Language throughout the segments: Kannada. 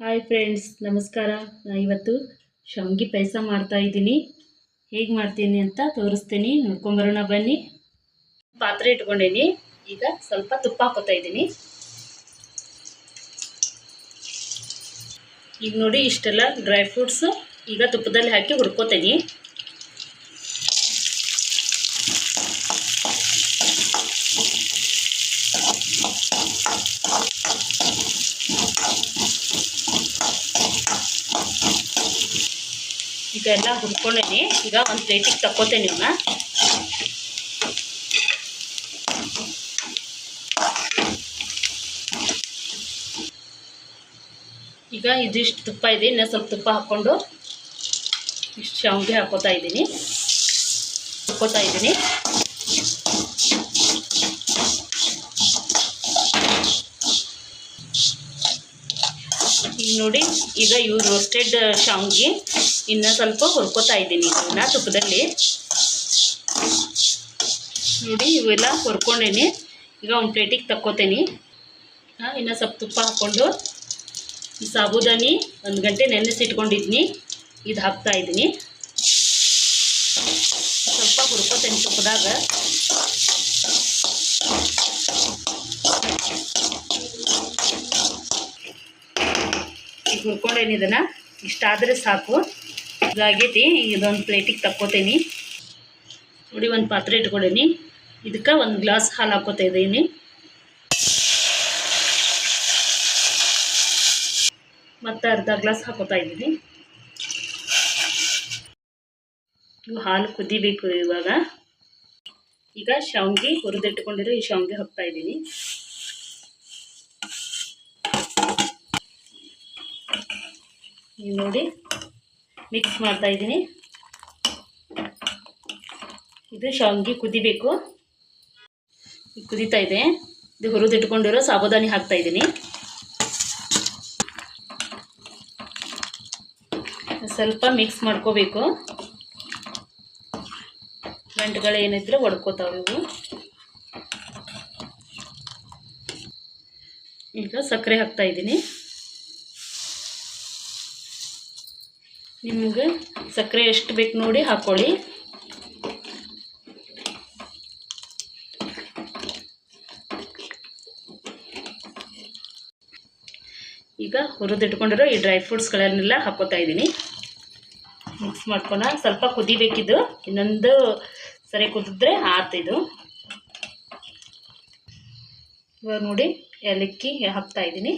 ಹಾಯ್ ಫ್ರೆಂಡ್ಸ್, ನಮಸ್ಕಾರ. ಇವತ್ತು ಶಾವಿಗೆ ಪಾಯಸ ಮಾಡ್ತಾ ಇದ್ದೀನಿ. ಹೇಗೆ ಮಾಡ್ತೀನಿ ಅಂತ ತೋರಿಸ್ತೀನಿ, ನೋಡ್ಕೊಂಬರೋಣ ಬನ್ನಿ. ಪಾತ್ರೆ ಇಟ್ಕೊಂಡೀನಿ. ಈಗ ಸ್ವಲ್ಪ ತುಪ್ಪ ಹಾಕೋತಾ ಇದ್ದೀನಿ. ಈಗ ನೋಡಿ, ಇಷ್ಟೆಲ್ಲ ಡ್ರೈ ಫ್ರೂಟ್ಸು ಈಗ ತುಪ್ಪದಲ್ಲಿ ಹಾಕಿ ಹುರ್ಕೋತೀನಿ. ಈಗ ಎಲ್ಲ ಹುರ್ಕೊಂಡೇನಿ. ಈಗ ಒಂದು ಪ್ಲೇಟಿಗೆ ತಕ್ಕೋತೇನೆ ಇವನ್ನ. ಈಗ ಇದಿಷ್ಟು ತುಪ್ಪ ಇದೆ, ಇನ್ನೂ ಸ್ವಲ್ಪ ತುಪ್ಪ ಹಾಕ್ಕೊಂಡು ಇಷ್ಟು ಶಾವಿಗೆ ಹಾಕೋತಾ ಇದ್ದೀನಿ. ಈಗ ನೋಡಿ, ಈಗ ಇವು ರೋಸ್ಟೆಡ್ ಶಾವಿಗೆ ಇನ್ನೂ ಸ್ವಲ್ಪ ಹುರ್ಕೋತಾ ಇದ್ದೀನಿ. ಇವನ್ನ ತುಪ್ಪದಲ್ಲಿ ನೋಡಿ, ಇವೆಲ್ಲ ಹುರ್ಕೊಂಡೇನಿ. ಈಗ ಒಂದು ಪ್ಲೇಟಿಗೆ ತಕ್ಕೋತೇನೆ. ಇನ್ನೂ ಸ್ವಲ್ಪ ತುಪ್ಪ ಹಾಕ್ಕೊಂಡು ಸಾಬೂದಾನಿ 1 ಗಂಟೆ ನೆನೆಸಿಟ್ಕೊಂಡಿದ್ನಿ, ಇದು ಹಾಕ್ತಾ ಇದ್ದೀನಿ. ಸ್ವಲ್ಪ ಹುರ್ಕೋತೇನೆ ತುಪ್ಪದಾಗ. ಈಗ ಹುರ್ಕೊಂಡೇನಿ. ಇದನ್ನು ಇಷ್ಟಾದರೆ ಸಾಕು. ಇದಾಗೈತಿ. ಇದೊಂದು ಪ್ಲೇಟಿಗೆ ತಕ್ಕೋತೇನೆ. ನೋಡಿ, ಒಂದು ಪಾತ್ರೆ ಇಟ್ಕೊಂಡೇನಿ. ಇದಕ್ಕೆ 1 ಗ್ಲಾಸ್ ಹಾಲು ಹಾಕೋತಾ ಇದ್ದೀನಿ. ಮತ್ತು ಅರ್ಧ ಗ್ಲಾಸ್ ಹಾಕೋತಾ ಇದ್ದೀನಿ. ಇವು ಹಾಲು ಕುದಿಬೇಕು ಇವಾಗ. ಈಗ ಶಾವಿಗೆ ಹುರಿದಿಟ್ಕೊಂಡಿರೋ ಈ ಶಾವಿಗೆ ಹಾಕ್ತಾ ಇದ್ದೀನಿ. ನೀವು ನೋಡಿ, ಮಿಕ್ಸ್ ಮಾಡ್ತಾ ಇದ್ದೀನಿ. ಇದು ಶಾವಿಗೆ ಕುದಿಬೇಕು. ಕುದೀತಾ ಇದೆ. ಇದು ಹುರಿದಿಟ್ಕೊಂಡಿರೋ ಸಾಬೂದಾನಿ ಹಾಕ್ತಾ ಇದ್ದೀನಿ. ಸ್ವಲ್ಪ ಮಿಕ್ಸ್ ಮಾಡ್ಕೋಬೇಕು. ಗಂಟುಗಳು ಏನಿದ್ರೆ ಒಡ್ಕೋತಾವೆ ಇವು. ಈಗ ಸಕ್ಕರೆ ಹಾಕ್ತಾ ಇದ್ದೀನಿ. ನಿಮಗೆ ಸಕ್ಕರೆ ಎಷ್ಟು ಬೇಕು ನೋಡಿ ಹಾಕ್ಕೊಳ್ಳಿ. ಈಗ ಹುರಿದಿಟ್ಕೊಂಡಿರೋ ಈ ಡ್ರೈ ಫ್ರೂಟ್ಸ್ಗಳನ್ನೆಲ್ಲ ಹಾಕೋತಾ ಇದ್ದೀನಿ. ಮಿಕ್ಸ್ ಮಾಡ್ಕೊಳ. ಸ್ವಲ್ಪ ಕುದಿಬೇಕಿದ್ದು, ಇನ್ನೊಂದು ಸರಿ ಕುದಿದ್ರೆ ಆತಿದು. ಇವಾಗ ನೋಡಿ, ಏಲಕ್ಕಿ ಹಾಕ್ತಾ ಇದ್ದೀನಿ.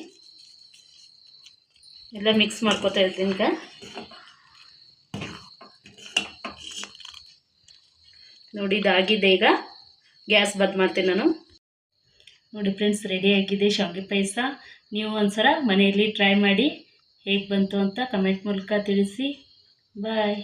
ಎಲ್ಲ ಮಿಕ್ಸ್ ಮಾಡ್ಕೊತಾ ಇದ್ದೀನಿ. ಈಗ ನೋಡಿ, ಇದಾಗಿದೆ. ಈಗ ಗ್ಯಾಸ್ ಬಂದ್ ಮಾಡ್ತೀನಿ ನಾನು. ನೋಡಿ ಫ್ರೆಂಡ್ಸ್, ರೆಡಿಯಾಗಿದೆ ಶಾವಿಗೆ ಪಾಯಸ. ನೀವು ಒಂದ್ಸಲ ಮನೆಯಲ್ಲಿ ಟ್ರೈ ಮಾಡಿ ಹೇಗೆ ಬಂತು ಅಂತ ಕಮೆಂಟ್ ಮೂಲಕ ತಿಳಿಸಿ. ಬಾಯ್.